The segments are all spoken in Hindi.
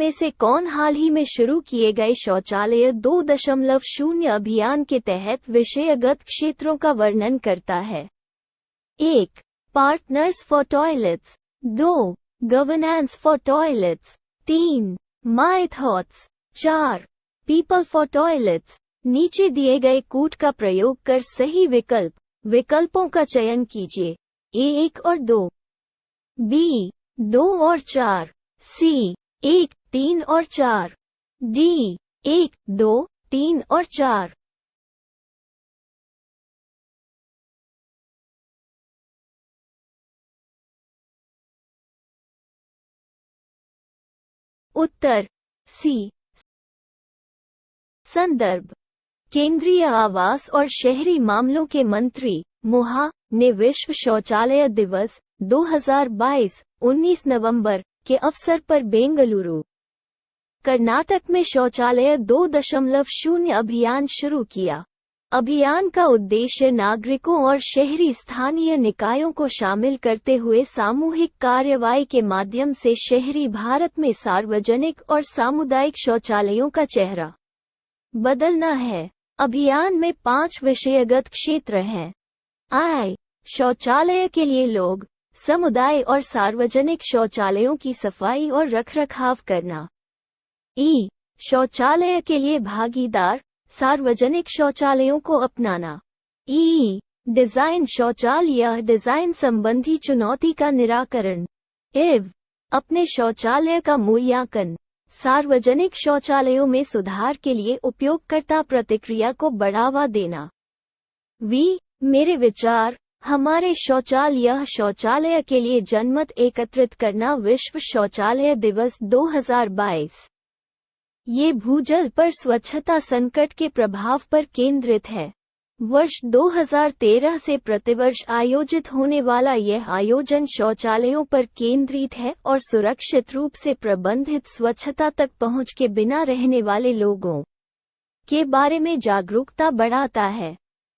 में से कौन हाल ही में शुरू किए गए शौचालय 2.0 अभियान के तहत विषयगत क्षेत्रों का वर्णन करता है? 1. Partners for toilets. 2. Governance for toilets. 3. My thoughts. 4. People for toilets. नीचे दिए गए कूट का प्रयोग कर सही विकल्पों का चयन कीजिए। ए 1 और 2, बी 2 और 4, सी 1, 3 और 4, डी 1, 2, 3 और 4। उत्तर सी। संदर्भ: केंद्रीय आवास और शहरी मामलों के मंत्री मोहा ने विश्व शौचालय दिवस 2022 19 नवंबर के अवसर पर बेंगलुरु, कर्नाटक में शौचालय 2.0 अभियान शुरू किया। अभियान का उद्देश्य नागरिकों और शहरी स्थानीय निकायों को शामिल करते हुए सामूहिक कार्रवाई के माध्यम से शहरी भारत में सार्वजनिक और सामुदायिक शौचालयों का चेहरा बदलना है। अभियान में 5 विषयगत क्षेत्र हैं। आई. शौचालय के लिए लोग, समुदाय और सार्वजनिक शौचालयों की सफाई और रखरखाव करना। ई. शौचालय के लिए भागीदार, सार्वजनिक शौचालयों को अपनाना। ई. डिजाइन शौचालय डिजाइन संबंधी चुनौती का निराकरण। इव. अपने शौचालय का मूल्यांकन, सार्वजनिक शौचालयों में सुधार के लिए उपयोगकर्ता प्रतिक्रिया को बढ़ावा देना। वी. मेरे विचार, हमारे शौचालय के लिए जनमत एकत्रित करना। विश्व शौचालय दिवस 2022 ये भूजल पर स्वच्छता संकट के प्रभाव पर केंद्रित है। वर्ष 2013 से प्रतिवर्ष आयोजित होने वाला यह आयोजन शौचालयों पर केंद्रित है और सुरक्षित रूप से प्रबंधित स्वच्छता तक पहुंच के बिना रहने वाले लोगों के बारे में जागरूकता बढ़ाता है।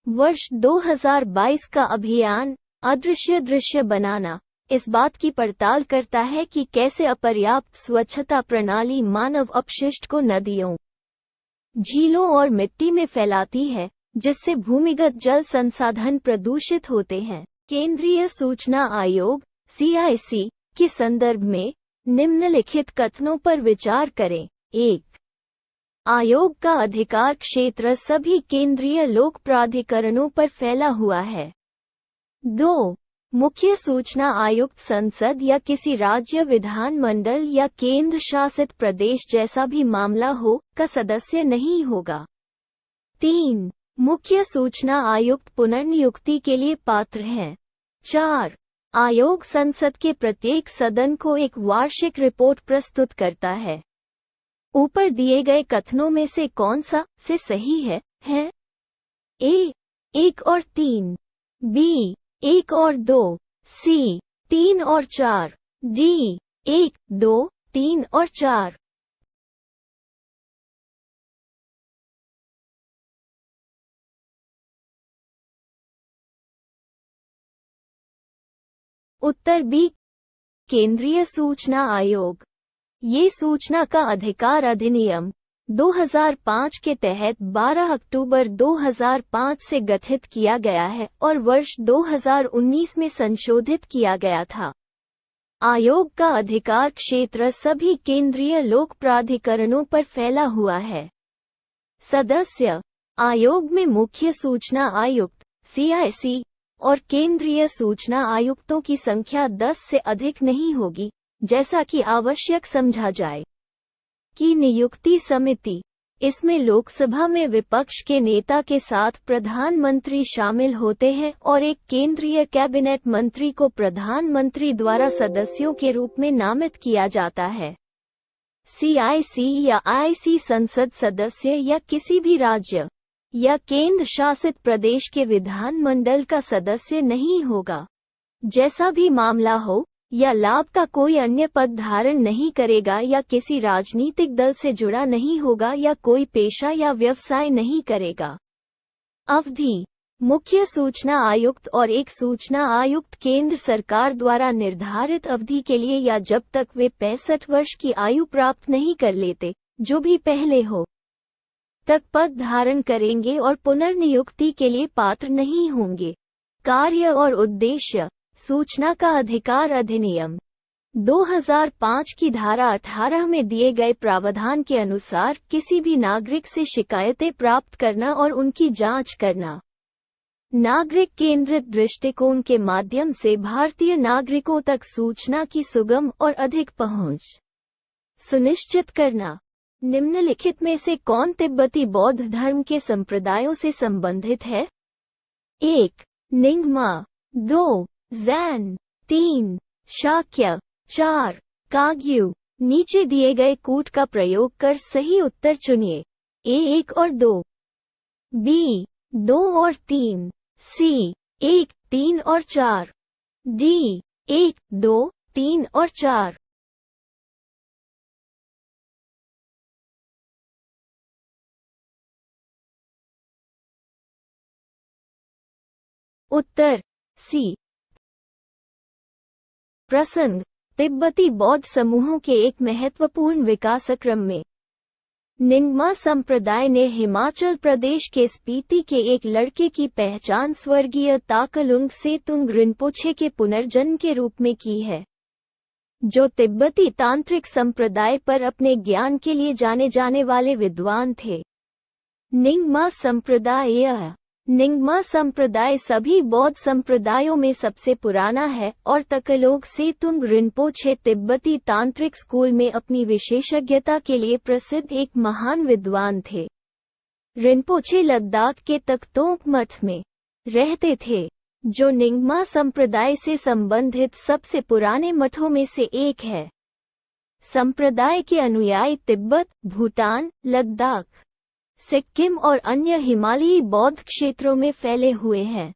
वर्ष 2022 का अभियान अदृश्य दृश्य बनाना इस बात की पड़ताल करता है कि कैसे अपर्याप्त स्वच्छता प्रणाली मानव अपशिष्ट को नदियों, झीलों और मिट्टी में फैलाती है, जिससे भूमिगत जल संसाधन प्रदूषित होते हैं। केंद्रीय सूचना आयोग (CIC) के संदर्भ में निम्नलिखित कथनों पर विचार करें। 1. आयोग का अधिकार क्षेत्र सभी केंद्रीय लोक प्राधिकरणों पर फैला हुआ है। 2. मुख्य सूचना आयुक्त संसद या किसी राज्य विधानमंडल या केंद्र शासित प्रदेश जैसा भी मामला हो का सदस्य नहीं होगा। 3. मुख्य सूचना आयुक्त पुनर्नियुक्ति के लिए पात्र हैं। 4. आयोग संसद के प्रत्येक सदन को एक वार्षिक रिपोर्ट प्रस्तुत करता है। ऊपर दिए गए कथनों में से कौन सा से सही है? ए 1 और 3, बी 1 और 2, सी 3 और 4, डी 1, 2, 3 और 4। उत्तर बी। केंद्रीय सूचना आयोग ये सूचना का अधिकार अधिनियम 2005 के तहत 12 अक्टूबर 2005 से गठित किया गया है और वर्ष 2019 में संशोधित किया गया था। आयोग का अधिकार क्षेत्र सभी केंद्रीय लोक प्राधिकरणों पर फैला हुआ है। सदस्य आयोग में मुख्य सूचना आयुक्त (CIC) और केंद्रीय सूचना आयुक्तों की संख्या 10 से अधिक नहीं होगी, जैसा कि आवश्यक समझा जाए। की नियुक्ति समिति इसमें लोकसभा में विपक्ष के नेता के साथ प्रधानमंत्री शामिल होते हैं और एक केंद्रीय कैबिनेट मंत्री को प्रधानमंत्री द्वारा सदस्यों के रूप में नामित किया जाता है। CIC या IC संसद सदस्य या किसी भी राज्य या केंद्र शासित प्रदेश के विधानमंडल का सदस्य नहीं होगा। जैसा भी मामला हो, या लाभ का कोई अन्य पद धारण नहीं करेगा या किसी राजनीतिक दल से जुड़ा नहीं होगा या कोई पेशा या व्यवसाय नहीं करेगा। अवधि मुख्य सूचना आयुक्त और एक सूचना आयुक्त केंद्र सरकार द्वारा निर्धारित अवधि के लिए या जब तक वे 65 वर्ष की आयु प्राप्त नहीं कर लेते, जो भी पहले हो, तक पद धारण करेंगे और पुनर्नियुक्ति के लिए पात्र नहीं होंगे। कार्य और उद्देश्य। सूचना का अधिकार अधिनियम 2005 की धारा 18 में दिए गए प्रावधान के अनुसार किसी भी नागरिक से शिकायतें प्राप्त करना और उनकी जांच करना। नागरिक केंद्रित दृष्टिकोण के माध्यम से भारतीय नागरिकों तक सूचना की सुगम और अधिक पहुंच सुनिश्चित करना। निम्नलिखित में से कौन तिब्बती बौद्ध धर्म के संप्रदायों से संबंधित है? 1. निंगमा, 2. ज़ैन, 3. शाक्य, 4. काग्यू। नीचे दिए गए कूट का प्रयोग कर सही उत्तर चुनिए। ए 1 और 2, बी 2 और 3, सी 1, 3 और 4, डी 1, 2, 3 और 4। उत्तर सी। प्रसंग। तिब्बती बौद्ध समूहों के एक महत्वपूर्ण विकासक्रम में निंगमा संप्रदाय ने हिमाचल प्रदेश के स्पीति के एक लड़के की पहचान स्वर्गीय ताकलुंग सेतुंग रिनपोछे के पुनर्जन्म के रूप में की है, जो तिब्बती तांत्रिक संप्रदाय पर अपने ज्ञान के लिए जाने जाने वाले विद्वान थे। निंगमा संप्रदाय सभी बौद्ध संप्रदायों में सबसे पुराना है और ताकलुंग सेतुंग रिनपोछे तिब्बती तांत्रिक स्कूल में अपनी विशेषज्ञता के लिए प्रसिद्ध एक महान विद्वान थे। रिनपोछे लद्दाख के तकतोंग मठ में रहते थे, जो निंगमा संप्रदाय से संबंधित सबसे पुराने मठों में से एक है। संप्रदाय के अनुयायी तिब्बत, भूटान, लद्दाख, सिक्किम और अन्य हिमालयी बौद्ध क्षेत्रों में फैले हुए हैं।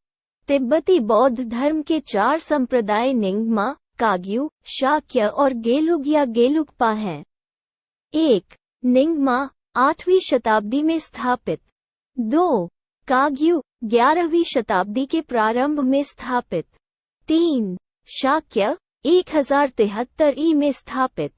तिब्बती बौद्ध धर्म के 4 संप्रदाय निंगमा, काग्यू, शाक्य और गेलुग या गेलुगपा हैं। 1. निंगमा 8वीं शताब्दी में स्थापित। 2. काग्यू 11वीं शताब्दी के प्रारंभ में स्थापित। 3. शाक्य 1073 ई में स्थापित।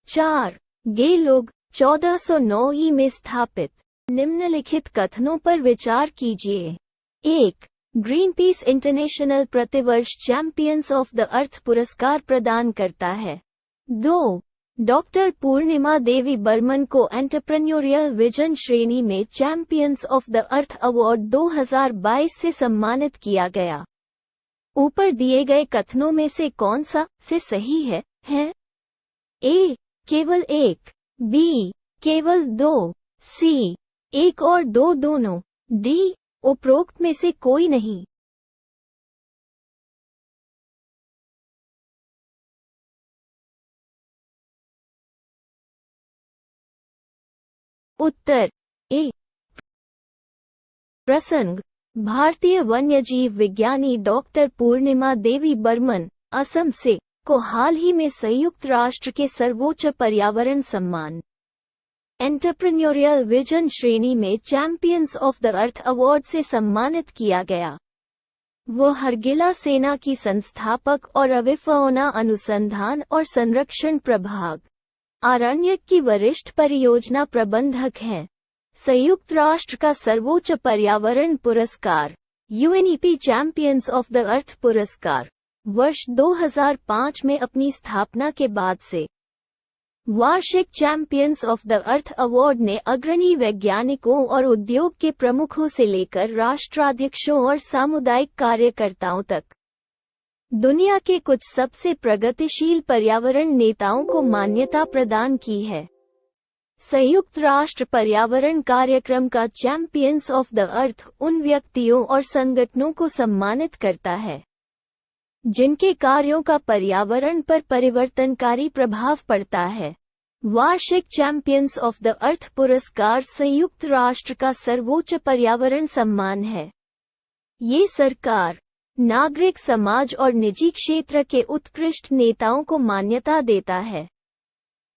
4. गेलुग 1409 ई में स्थापित। निम्नलिखित कथनों पर विचार कीजिए। 1. ग्रीनपीस इंटरनेशनल प्रतिवर्ष चैंपियंस ऑफ द अर्थ पुरस्कार प्रदान करता है। 2. डॉक्टर पूर्णिमा देवी बर्मन को एंटरप्रेन्योरियल विजन श्रेणी में champions of the earth award 2022 से सम्मानित किया गया। ऊपर दिए गए कथनों में से कौन सा से सही है? ए. केवल 1, बी. केवल 2, सी. 1 और 2 दोनों, डी. उपरोक्त में से कोई नहीं। उत्तर ए। प्रसंग। भारतीय वन्यजीव विज्ञानी डॉक्टर पूर्णिमा देवी बर्मन, असम से, को हाल ही में संयुक्त राष्ट्र के सर्वोच्च पर्यावरण सम्मान एंटरप्रेन्योरियल विजन श्रेणी में champions of the earth award से सम्मानित किया गया। वो हरगिला सेना की संस्थापक और अविफौना अनुसंधान और संरक्षण प्रभाग आरण्यक की वरिष्ठ परियोजना प्रबंधक हैं। संयुक्त राष्ट्र का सर्वोच्च पर्यावरण पुरस्कार UNEP champions of the earth पुरस्कार वर्ष 2005 में अपनी स्थापना के बाद से वार्षिक champions of the earth award ने अग्रणी वैज्ञानिकों और उद्योग के प्रमुखों से लेकर राष्ट्राध्यक्षों और सामुदायिक कार्यकर्ताओं तक दुनिया के कुछ सबसे प्रगतिशील पर्यावरण नेताओं को मान्यता प्रदान की है। संयुक्त राष्ट्र पर्यावरण कार्यक्रम का चैंपियंस ऑफ द अर्थ उन व्यक्तियों और संगठनों को सम्मानित करता है जिनके कार्यों का पर्यावरण पर परिवर्तनकारी प्रभाव पड़ता है। वार्षिक चैंपियंस ऑफ द अर्थ पुरस्कार संयुक्त राष्ट्र का सर्वोच्च पर्यावरण सम्मान है। ये सरकार, नागरिक समाज और निजी क्षेत्र के उत्कृष्ट नेताओं को मान्यता देता है।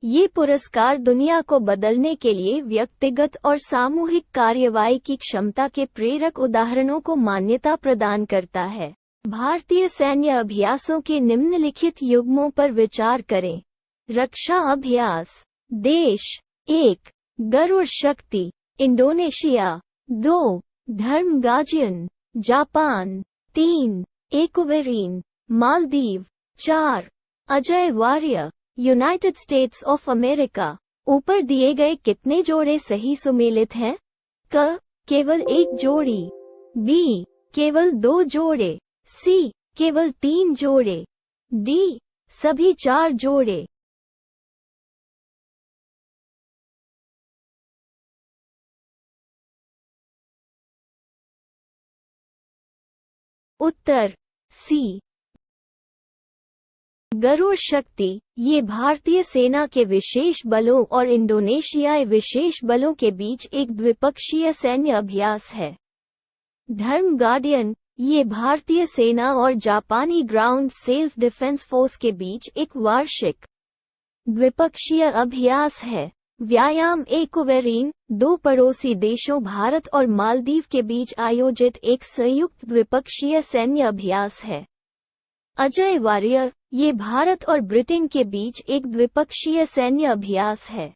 ये पुरस्कार दुनिया को बदलने के लिए व्यक्तिगत और सामूहिक कार्रवाई की क्षमता के प्रेरक उदाहरणों को मान्यता प्रदान करता है। भारतीय सैन्य अभ्यासों के निम्नलिखित युग्मों पर विचार करें। रक्षा अभ्यास। देश 1 गरुड़ शक्ति Indonesia. 2 Dharma Guardian Japan. 3 Ekuverin Maldives. 4 Ajeya Warrior United States of America. ऊपर दिए गए कितने जोड़े सही सुमेलित हैं? क केवल 1 जोड़ी, बी केवल 2 जोड़े, सी केवल 3 जोड़े, डी सभी 4 जोड़े। उत्तर सी गरुड़ शक्ति ये भारतीय सेना के विशेष बलों और इंडोनेशियाई विशेष बलों के बीच एक द्विपक्षीय सैन्य अभ्यास है। धर्म गार्डियन ये भारतीय सेना और जापानी ग्राउंड सेल्फ डिफेंस फोर्स के बीच एक वार्षिक द्विपक्षीय अभ्यास है। व्यायाम एक्वेरीन 2 पड़ोसी देशों भारत और मालदीव के बीच आयोजित एक संयुक्त द्विपक्षीय सैन्य अभ्यास है। अजय वारियर ये भारत और ब्रिटेन के बीच एक द्विपक्षीय सैन्य अभ्यास है।